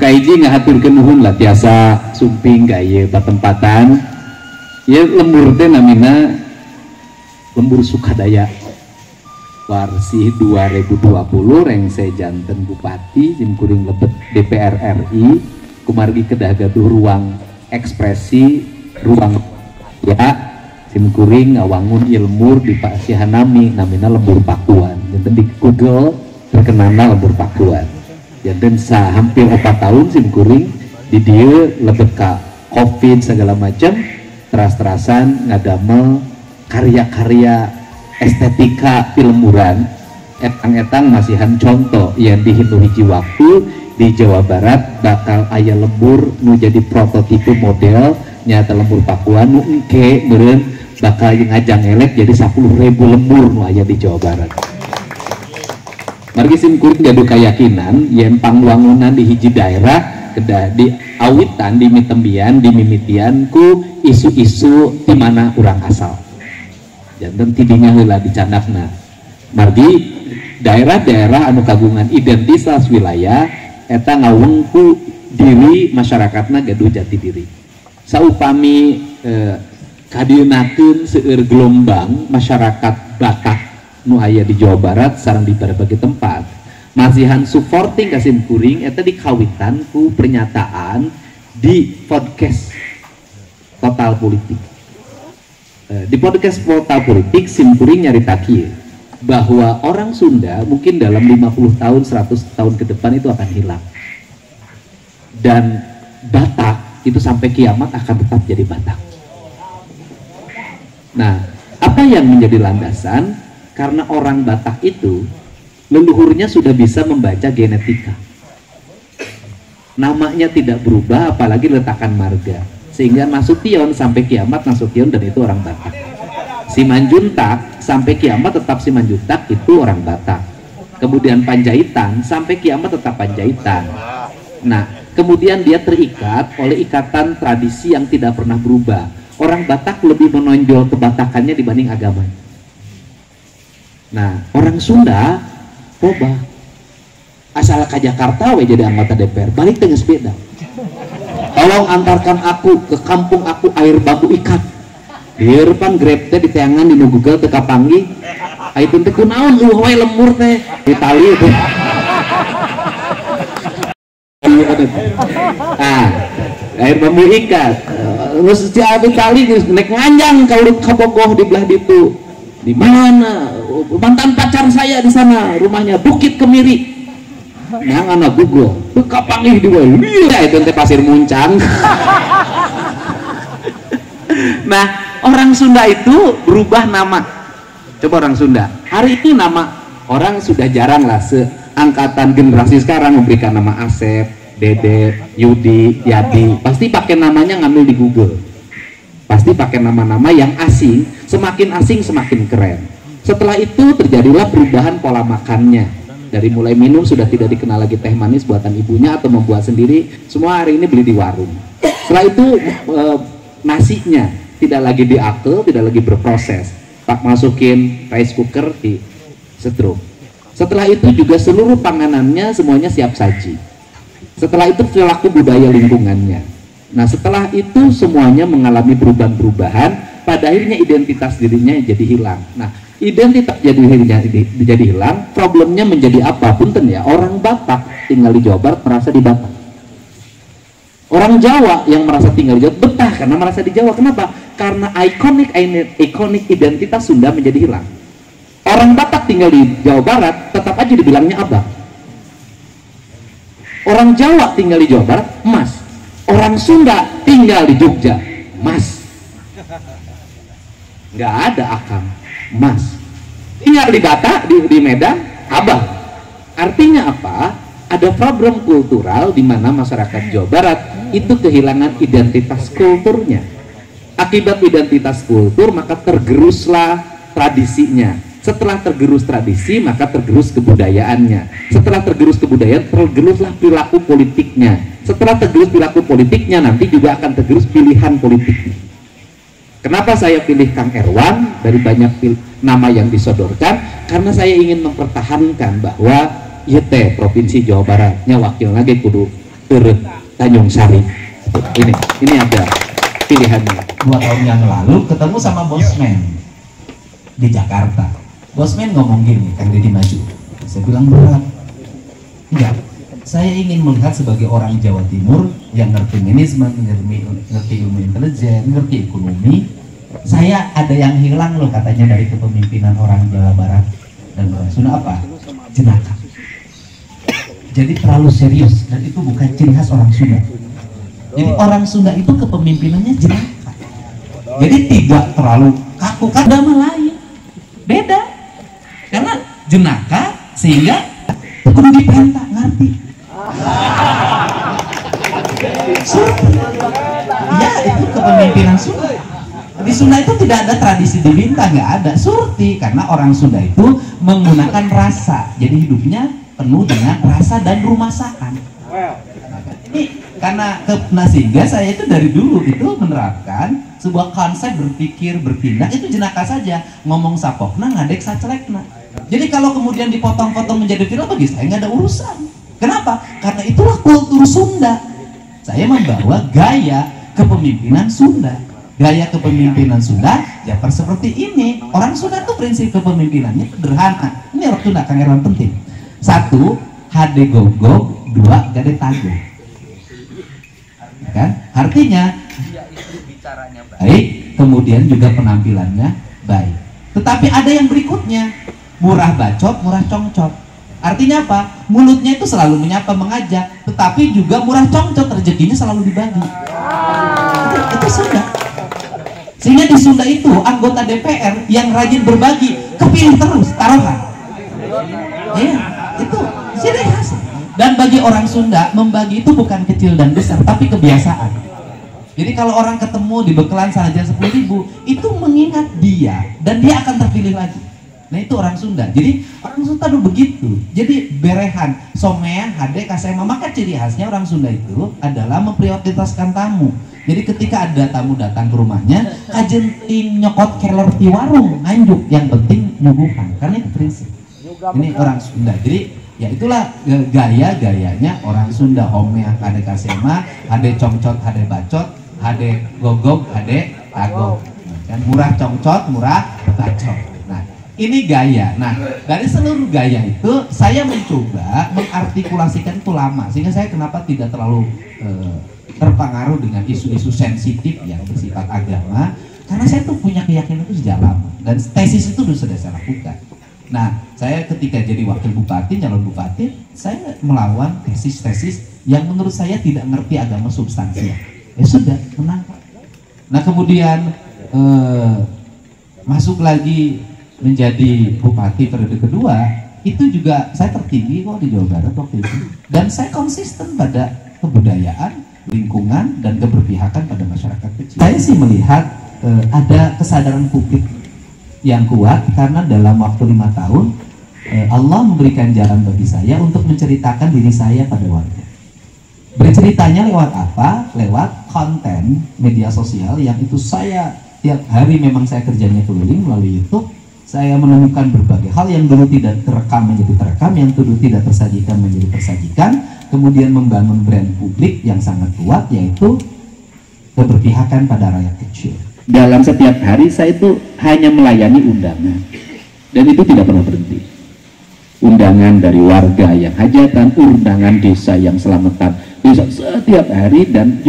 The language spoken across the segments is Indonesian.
kaiji ngahaturkeun nuhun lah tiasa sumping ka ieu patempatan. Ieu lembur teh namina lembur Sukadaya. Warsih 2020 rengse janten Bupati Simkuring Lebet DPR RI kumargi kedah gaduh ruang ekspresi ruang ya Simkuring ngawangun ilmu di Pasihanami namina lembur Pakuan. Janten di Google terkenalna lembur Pakuan. Janten hampir 4 tahun Simkuring di dieu lebet ka Covid segala macam teras-terasan ngadamel karya-karya estetika ilmuran etang-etang masihan contoh yang di Hindu hiji waktu di Jawa Barat bakal aya lembur nu jadi prototipe model nyata lembur Pakuan nu engke meureun bakal ngajang elek jadi 10.000 lembur nu aya di Jawa Barat. Margi Simkuring gaduh keyakinan yen pangwangunan di hiji daerah kedah di awitan di mitembian di mimitian ku isu-isu di mana urang asal. Janten tidinya heula dicandakna. Margi daerah-daerah anu kagungan identitas wilayah eta ngawengku diri masyarakatna gaduh jati diri. Saupami kadienakeun seueur gelombang masyarakat Batak nu aya di Jawa Barat sareng di berbagai tempat masihan supporting ka Simkuring eta dikawitan ku pernyataan di podcast Total Politik. Di podcast Total Politik Simkuring nyarita kieu bahwa orang Sunda mungkin dalam 50 tahun 100 tahun ke depan itu akan hilang dan Batak itu sampai kiamat akan tetap jadi Batak. Nah, apa yang menjadi landasan? Karena orang Batak itu leluhurnya sudah bisa membaca genetika, namanya tidak berubah apalagi letakan marga, sehingga Nasution sampai kiamat Nasution dan itu orang Batak. Simanjuntak sampai kiamat tetap Simanjuntak itu orang Batak. Kemudian Panjaitan sampai kiamat tetap Panjaitan. Nah, kemudian dia terikat oleh ikatan tradisi yang tidak pernah berubah. Orang Batak lebih menonjol kebatakannya dibanding agamanya. Nah, orang Sunda coba asal ke Jakarta we jadi anggota DPR balik dengan sepeda. Tolong antarkan aku ke kampung aku air bambu ikat. Di depan Grab teh di tayangan di Google teu kapanggih. Ayeuna teh kunaon we lemur teh di tali itu. Air bambu ikat. Geus di tali geus naik nganjang ka urut ka Bogoh di belah ditu. Di mana mantan pacar saya di sana rumahnya Bukit Kemiri. Nah, anak Google buka panggih di bawah ya itu Pasir Muncang. Nah, orang Sunda itu berubah nama. Coba orang Sunda hari ini nama orang sudah jarang lah seangkatan generasi sekarang memberikan nama Asep, Dede, Yudi, Yadi pasti pakai namanya ngambil di Google. Pasti pakai nama-nama yang asing, semakin asing semakin keren. Setelah itu terjadilah perubahan pola makannya. Dari mulai minum sudah tidak dikenal lagi teh manis buatan ibunya atau membuat sendiri, semua hari ini beli di warung. Setelah itu nasinya tidak lagi diakel, tidak lagi berproses. Pak masukin rice cooker di setruk. Setelah itu juga seluruh panganannya semuanya siap saji. Setelah itu perilaku budaya lingkungannya. Nah, setelah itu semuanya mengalami perubahan-perubahan, pada akhirnya identitas dirinya jadi hilang. Nah, identitas jadi hilang, problemnya menjadi apa? Punten ya, orang Batak tinggal di Jawa Barat merasa di Batak. Orang Jawa yang merasa tinggal di Jawa betah karena merasa di Jawa. Kenapa? Karena ikonik identitas Sunda menjadi hilang. Orang Batak tinggal di Jawa Barat tetap aja dibilangnya Abang. Orang Jawa tinggal di Jawa Barat, Mas. Orang Sunda tinggal di Jogja, Mas. Nggak ada Akang, Mas. Tinggal di Batak, di Medan, Abang. Artinya apa? Ada problem kultural di mana masyarakat Jawa Barat itu kehilangan identitas kulturnya. Akibat identitas kultur maka tergeruslah tradisinya. Setelah tergerus tradisi maka tergerus kebudayaannya. Setelah tergerus kebudayaan tergeruslah perilaku politiknya. Setelah tergerus perilaku politiknya nanti juga akan tergerus pilihan politiknya. Kenapa saya pilih Kang Erwan dari banyak nama yang disodorkan? Karena saya ingin mempertahankan bahwa ya teh Provinsi Jawa Baratnya wakil lagi kudu Turut Tanjung Sari. Ini ada pilihannya. 2 tahun yang lalu ketemu sama Bosman di Jakarta. Bosman ngomong gini, Kang Deddy maju. Saya bilang berat. Enggak, saya ingin melihat sebagai orang Jawa Timur yang ngerti manajemen, ngerti ilmu intelijen, ngerti ekonomi. Saya ada yang hilang loh katanya dari kepemimpinan orang Jawa Barat dan orang Sunda, apa? Jenaka. Jadi terlalu serius, dan itu bukan ciri khas orang Sunda. Jadi orang Sunda itu kepemimpinannya jenaka. Jadi tidak terlalu kaku, kan agama lain beda. Karena jenaka sehingga kudu dipenta, ngerti? Ya, itu kepemimpinan Sunda. Di Sunda itu tidak ada tradisi dibinta, nggak ada surti, karena orang Sunda itu menggunakan rasa. Jadi hidupnya penuh dengan rasa dan rumasakan. Ini karena sehingga saya itu dari dulu itu menerapkan sebuah konsep berpikir bertindak itu jenaka saja, ngomong sapokna ngadek sacelekna. Jadi kalau kemudian dipotong-potong menjadi viral, bagi saya nggak ada urusan. Kenapa? Karena itulah kultur Sunda. Saya membawa gaya kepemimpinan Sunda. Gaya kepemimpinan Sunda ya seperti ini. Orang Sunda tuh prinsip kepemimpinannya sederhana. Ini orang Sunda, Kang Herman, penting. 1, hade gogog, 2, gade tago. Kan? Artinya dia itu bicaranya baik, kemudian juga penampilannya baik. Tetapi ada yang berikutnya, murah bacot, murah congcot. Artinya apa? Mulutnya itu selalu menyapa, mengajak, tetapi juga murah congcot, rezekinya selalu dibagi. Itu Sunda. Sehingga di Sunda itu anggota DPR yang rajin berbagi kepilih terus taruhan. Iya, itu ciri khas. Dan bagi orang Sunda, membagi itu bukan kecil dan besar, tapi kebiasaan. Jadi kalau orang ketemu di bekelan saja 10.000, itu mengingat dia dan dia akan terpilih lagi. Nah itu orang Sunda. Jadi orang Sunda tuh begitu. Jadi berehan, somea, hade, kasema. Maka ciri khasnya orang Sunda itu adalah memprioritaskan tamu. Jadi ketika ada tamu datang ke rumahnya, kajenting nyokot kelor di warung, nganjuk. Yang penting nyuguhan. Karena itu prinsip. Ini orang Sunda. Jadi ya itulah gaya-gayanya orang Sunda. Homea, hade, kasema, hade congcot, hade bacot, hade gogog, hade tagog. Kan murah congcot, murah bacot. Nah, ini gaya. Nah, dari seluruh gaya itu saya mencoba mengartikulasikan itu lama, sehingga saya kenapa tidak terlalu terpengaruh dengan isu-isu sensitif yang bersifat agama, karena saya tuh punya keyakinan itu sejak lama dan tesis itu sudah saya lakukan. Nah, saya ketika jadi wakil bupati, calon bupati, saya melawan tesis-tesis yang menurut saya tidak ngerti agama substansial. Ya sudah, menang. Nah, kemudian masuk lagi menjadi bupati periode kedua, itu juga saya tertinggi kok di Jawa Barat waktu itu. Dan saya konsisten pada kebudayaan, lingkungan, dan keberpihakan pada masyarakat kecil. Saya sih melihat ada kesadaran publik yang kuat karena dalam waktu 5 tahun Allah memberikan jalan bagi saya untuk menceritakan diri saya pada warga. Berceritanya lewat apa? Lewat konten media sosial yang itu saya tiap hari memang saya kerjanya keliling melalui YouTube. Saya menemukan berbagai hal yang dulu tidak terekam menjadi terekam, yang dulu tidak tersajikan menjadi tersajikan, kemudian membangun brand publik yang sangat kuat, yaitu keberpihakan pada rakyat kecil. Dalam setiap hari saya itu hanya melayani undangan, dan itu tidak pernah berhenti. Undangan dari warga yang hajatan, undangan desa yang selamatan, desa setiap hari, dan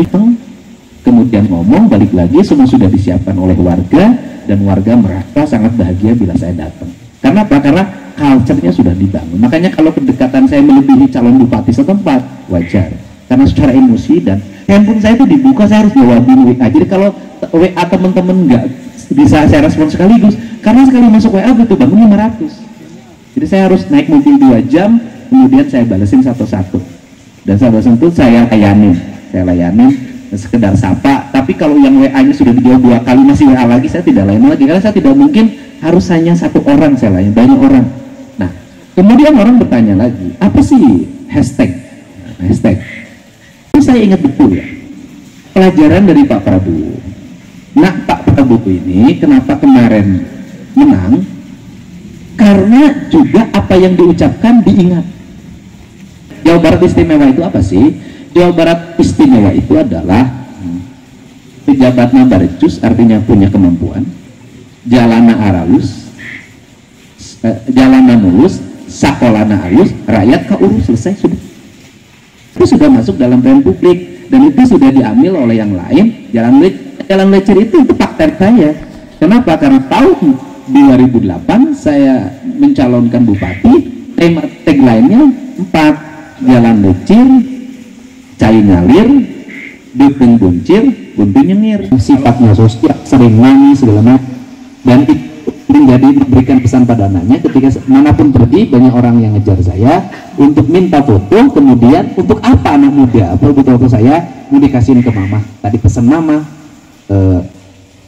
kemudian ngomong balik lagi semua sudah disiapkan oleh warga. Dan warga merasa sangat bahagia bila saya datang. Karena apa? Karena culture-nya sudah dibangun. Makanya kalau kedekatan saya melebihi calon bupati setempat, wajar. Karena secara emosi dan handphone saya itu dibuka, saya harus jawabin WA. Jadi kalau WA teman-teman nggak bisa saya respon sekaligus, karena sekali masuk WA butuh bangun 500. Jadi saya harus naik mobil 2 jam, kemudian saya balesin satu-satu. Dan satu-satu saya layanin. Sekedar sapa, tapi kalau yang WA-nya sudah dijawab 2 kali masih WA lagi, saya tidak layan lagi, karena saya tidak mungkin harus hanya 1 orang saya layan, banyak orang. Nah, kemudian orang bertanya lagi, apa sih hashtag? Hashtag itu saya ingat betul ya, pelajaran dari Pak Prabowo. Nah, Pak Prabowo ini kenapa kemarin menang? Karena juga apa yang diucapkan diingat. Jawa Barat istimewa itu apa sih? Jawa Barat istimewa itu adalah pejabatnya barecus, artinya punya kemampuan, jalana aralus, jalana mulus, sakolana alus, rakyat keurus, selesai, sudah. Itu sudah masuk dalam pelayanan publik, dan itu sudah diambil oleh yang lain. Jalan lecir itu paten saya. Kenapa? Karena tahun 2008 saya mencalonkan bupati, tema tagline-nya 4, jalan lecir, cai ngalir, dukung buncir, buntu nyengir. Sifatnya sosial, sering nangis segala macam, dan itu menjadi memberikan pesan pada anaknya ketika manapun pergi. Banyak orang yang ngejar saya untuk minta foto, kemudian untuk apa anak muda foto saya mau dikasihin ke mama, tadi pesan mama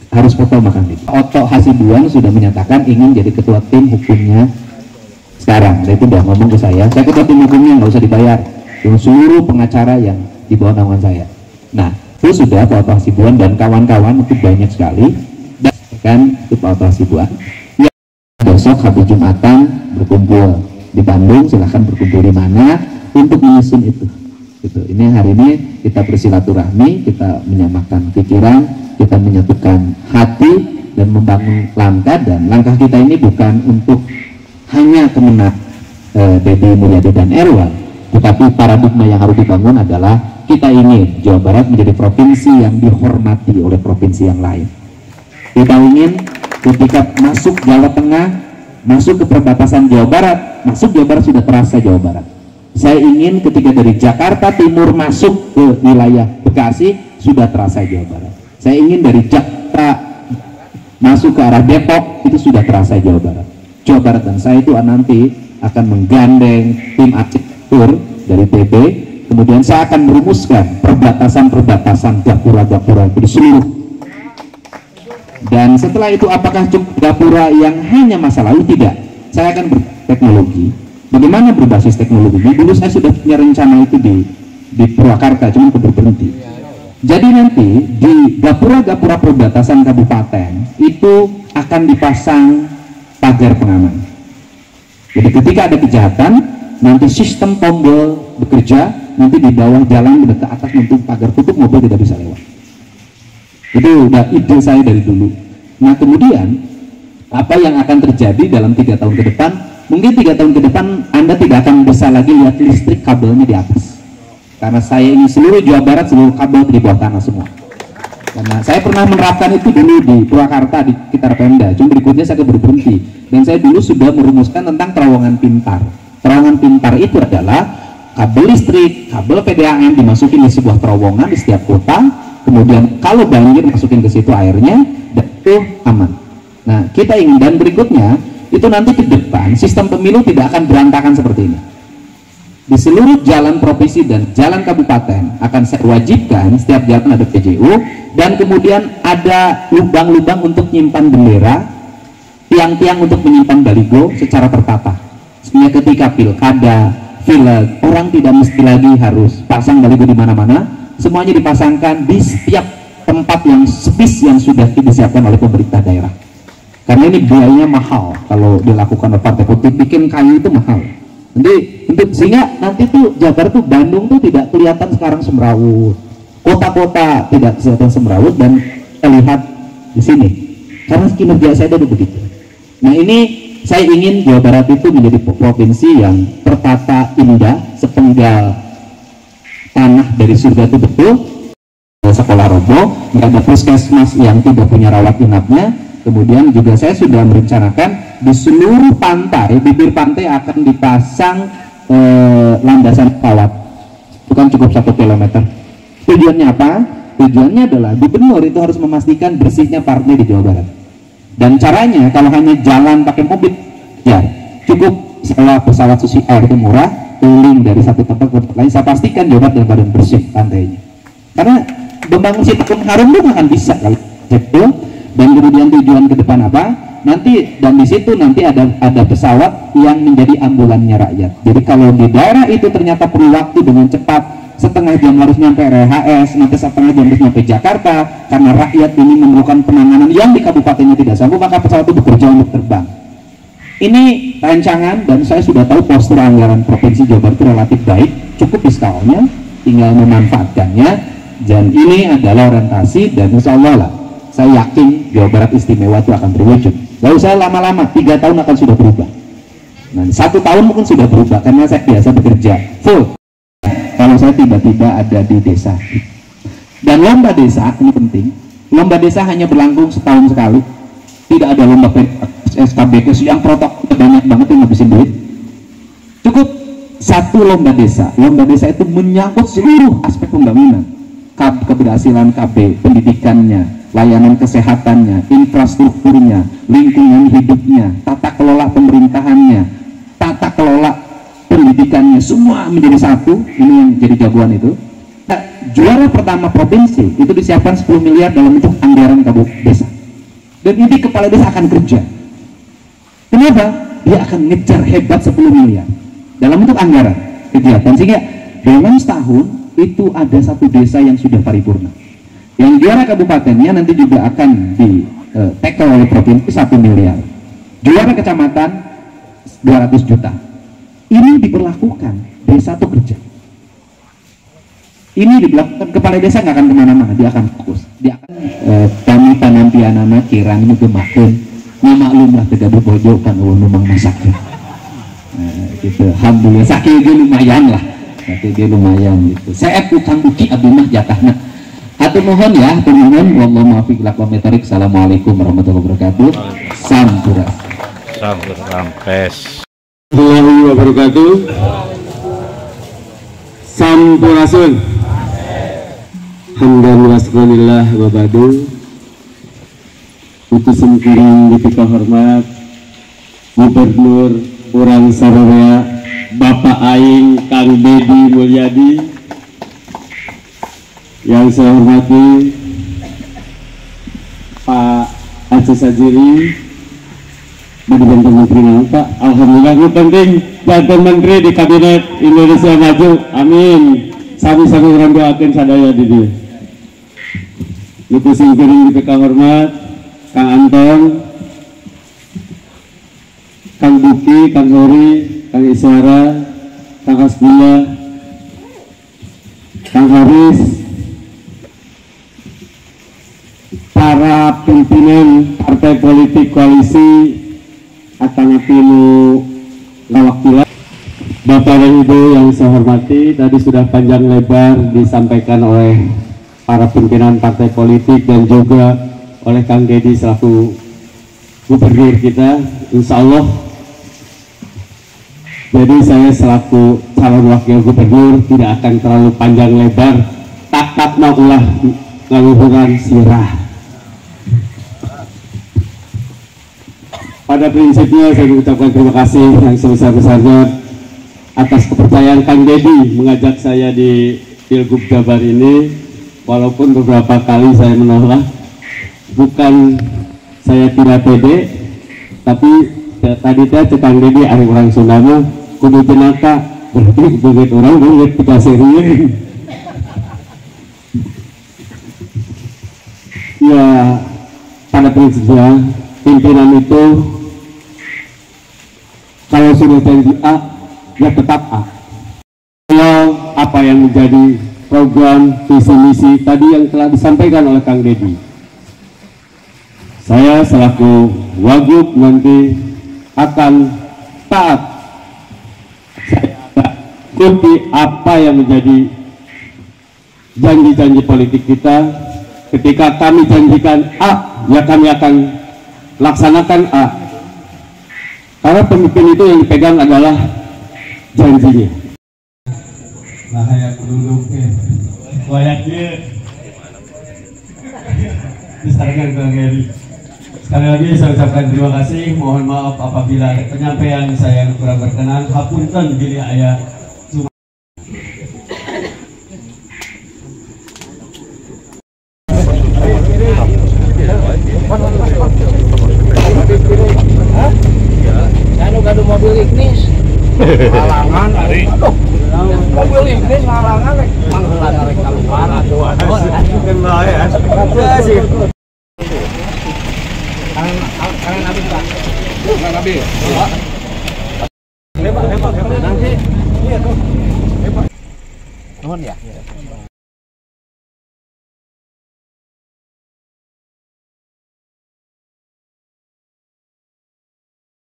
harus foto makan itu. Oto Hasibuan sudah menyatakan ingin jadi ketua tim hukumnya sekarang, dan itu udah ngomong ke saya ketua tim hukumnya nggak usah dibayar, seluruh pengacara yang di bawah naungan saya. Nah, itu sudah Pak Oto Hasibuan dan kawan-kawan itu banyak sekali, dan kan itu Pak Oto Hasibuan. Ya, besok hari Jumatan berkumpul di Bandung, silahkan berkumpul di mana untuk menyusun itu. Gitu. Ini hari ini kita bersilaturahmi, kita menyamakan pikiran, kita menyatukan hati dan membangun langkah, dan langkah kita ini bukan untuk hanya kemenang Deddy Mulyadi dan Erwan, tetapi paradigma yang harus dibangun adalah kita ingin Jawa Barat menjadi provinsi yang dihormati oleh provinsi yang lain. Kita ingin ketika masuk Jawa Tengah, masuk ke perbatasan Jawa Barat, masuk Jawa Barat sudah terasa Jawa Barat. Saya ingin ketika dari Jakarta Timur masuk ke wilayah Bekasi sudah terasa Jawa Barat. Saya ingin dari Jakarta masuk ke arah Depok itu sudah terasa Jawa Barat. Jawa Barat, dan saya itu nanti akan menggandeng tim arsitektur dari TB. Kemudian saya akan merumuskan perbatasan-perbatasan gapura-gapura itu di seluruh. Dan setelah itu apakah cukup gapura yang hanya masa lalu? Tidak. Saya akan berteknologi. Bagaimana berbasis teknologi? Dulu saya sudah punya rencana itu di Purwakarta, cuma keburu berhenti. Jadi nanti di gapura-gapura perbatasan kabupaten itu akan dipasang pagar pengaman. Jadi ketika ada kejahatan, nanti sistem tombol bekerja, nanti di bawah jalan ke atas untuk pagar tutup, mobil tidak bisa lewat. Itu udah ide saya dari dulu. Nah, kemudian apa yang akan terjadi dalam 3 tahun ke depan? Mungkin 3 tahun ke depan Anda tidak akan bisa lagi lihat listrik kabelnya di atas, karena saya ini seluruh Jawa Barat seluruh kabel di bawah tanah semua. Karena saya pernah menerapkan itu dulu di Purwakarta di sekitar Pemda, cuma berikutnya saya berhenti. Dan saya dulu sudah merumuskan tentang terowongan pintar. Terowongan pintar itu adalah kabel listrik, kabel PDAM dimasukin di sebuah terowongan di setiap kota, kemudian kalau banjir masukin ke situ airnya, dan itu aman. Nah, kita ingin, dan berikutnya itu nanti ke depan sistem pemilu tidak akan berantakan seperti ini. Di seluruh jalan provinsi dan jalan kabupaten akan saya wajibkan setiap jalan ada PJU, dan kemudian ada lubang-lubang untuk menyimpan bendera, tiang-tiang untuk menyimpan baligo secara tertata. Sehingga ketika pilkada, pileg, orang tidak mesti lagi harus pasang baligo di mana-mana, semuanya dipasangkan di setiap tempat yang spes yang sudah disiapkan oleh pemerintah daerah. Karena ini biayanya mahal kalau dilakukan oleh partai politik, bikin kayu itu mahal. Nanti untuk sehingga nanti tuh Jabar tuh Bandung tuh tidak kelihatan sekarang semrawut, kota-kota tidak kelihatan semrawut, dan kita lihat di sini karena kinerja saya udah begitu. Nah, ini saya ingin Jawa Barat itu menjadi provinsi yang tertata indah, sepenggal tanah dari surga itu betul, sekolah roboh, nggak ada puskesmas yang tidak punya rawat inapnya. Kemudian juga saya sudah merencanakan di seluruh pantai, bibir pantai akan dipasang landasan kawat, bukan cukup 1 kilometer. Tujuannya apa? Tujuannya adalah gubernur itu harus memastikan bersihnya partai di Jawa Barat. Dan caranya kalau hanya jalan pakai mobil, ya cukup setelah pesawat susi air itu murah, keliling dari satu tempat ke tempat lain, saya pastikan Jawa Barat dalam badan bersih pantainya. Karena membangun Citarum Harum itu akan bisa kalau itu. Dan kemudian tujuan ke depan apa? Nanti, dan di situ nanti ada pesawat yang menjadi ambulannya rakyat. Jadi kalau di daerah itu ternyata perlu waktu dengan cepat, setengah jam harus nyampe RHS, nanti setengah jam harus nyampe Jakarta, karena rakyat ini memerlukan penanganan yang di kabupatennya tidak sanggup, maka pesawat itu bekerja untuk terbang. Ini rancangan, dan saya sudah tahu postur anggaran Provinsi Jawa Barat itu relatif baik, cukup fiskalnya. tinggal memanfaatkannya. Dan ini adalah orientasi, dan insya Allah lah, saya yakin Jawa Barat istimewa itu akan terwujud. Gak usah lama-lama, 3 tahun akan sudah berubah. Nah, 1 tahun mungkin sudah berubah, karena saya biasa bekerja full. Kalau saya tiba-tiba ada di desa. Dan lomba desa, ini penting, lomba desa hanya berlangsung setahun sekali. Tidak ada lomba SKBKS yang protokol banyak banget yang ngabisin duit. Cukup 1 lomba desa. Lomba desa itu menyangkut seluruh aspek pembangunan, keberhasilan KB, pendidikannya, layanan kesehatannya, infrastrukturnya, lingkungan hidupnya, tata kelola pemerintahannya, tata kelola pendidikannya, semua menjadi satu. Ini yang jadi jagoan itu. Nah, juara pertama provinsi itu disiapkan 10 miliar dalam bentuk anggaran kabupaten desa. Dan ini kepala desa akan kerja. Kenapa? Dia akan ngejar hebat 10 miliar dalam bentuk anggaran kegiatan, sehingga dalam setahun itu ada 1 desa yang sudah paripurna. Yang juara kabupatennya nanti juga akan di tackle oleh provinsi 1 miliar. Juara kecamatan 200 juta. Ini diberlakukan, desa itu kerja. Ini diberlakukan, kepala desa nggak akan kemana-mana, dia akan fokus. Dia akan kami panampianana kirang itu gemakeun, ngamaklumlah tegabut bojo kan memang masaknya. Gitu. Alhamdulillah sakit lumayan lah. Jadi lumayan gitu. Saya tukang uki abdi mah jatahna. Hatur nuhun ya, hatur nuhun. Wallahu muwaffiq ila aqwamit thoriq. Assalamualaikum warahmatullahi wabarakatuh. Sampurasun. Sampurasun. Warahmatullahi wabarakatuh. Sampurasun. Hamdan wa syukurillah wa ba'du. Utusan kiring ketika hormat Gubernur Urang Sarawea Bapak Aing Kang Dedi Mulyadi, yang saya hormati Pak Aceh Sajiri, Bantu Menteri Pak. Alhamdulillah itu penting Bantu Menteri di Kabinet Indonesia Maju. Amin. Sami-sami orang doakan sadaya di dia. Itu singkiring di hormat Kang Antong, Kang Buki, Kang Hori, Kang Iswara, Kang Hasbila, Kang Haris, para pimpinan partai politik koalisi Atanapilu Lawakilan, Bapak dan Ibu yang saya hormati, tadi sudah panjang lebar disampaikan oleh para pimpinan partai politik dan juga oleh Kang Dedi selaku gubernur kita, insya Allah. Jadi saya selaku calon wakil gubernur tidak akan terlalu panjang lebar, tak maulah ngaluhuran sirah. Pada prinsipnya saya mengucapkan terima kasih yang sebesar-besarnya atas kepercayaan Kang Dedi mengajak saya di Pilgub Jabar ini, walaupun beberapa kali saya menolak. Bukan saya tidak pede, tapi tadi teh Kang Dedi ari orang Sunda mah kudu jenaka, berarti begitu orang begitu kita serius. Ya, pada prinsipnya pimpinan itu kalau sudah janji A, ya tetap A. Kalau apa yang menjadi program visi misi tadi yang telah disampaikan oleh Kang Dedi, saya selaku wagub nanti akan taat. Saya akan ikuti apa yang menjadi janji-janji politik kita. Ketika kami janjikan A, ya kami akan laksanakan A. Karena pemimpin itu yang dipegang adalah janjinya. Nah, kayak penduduknya layaknya disarankan Kang Dedi. Sekali lagi saya ucapkan terima kasih. Mohon maaf apabila penyampaian saya kurang berkenan. Hapunten gini aya cuma Gaduh mobil Ignis halangan mobil Ignis halangan mangheula rek keluar atuh kenal ya sih kangen Nabi Pak kangen Nabi hebat nanti iya tuh hebat Nuhun ya.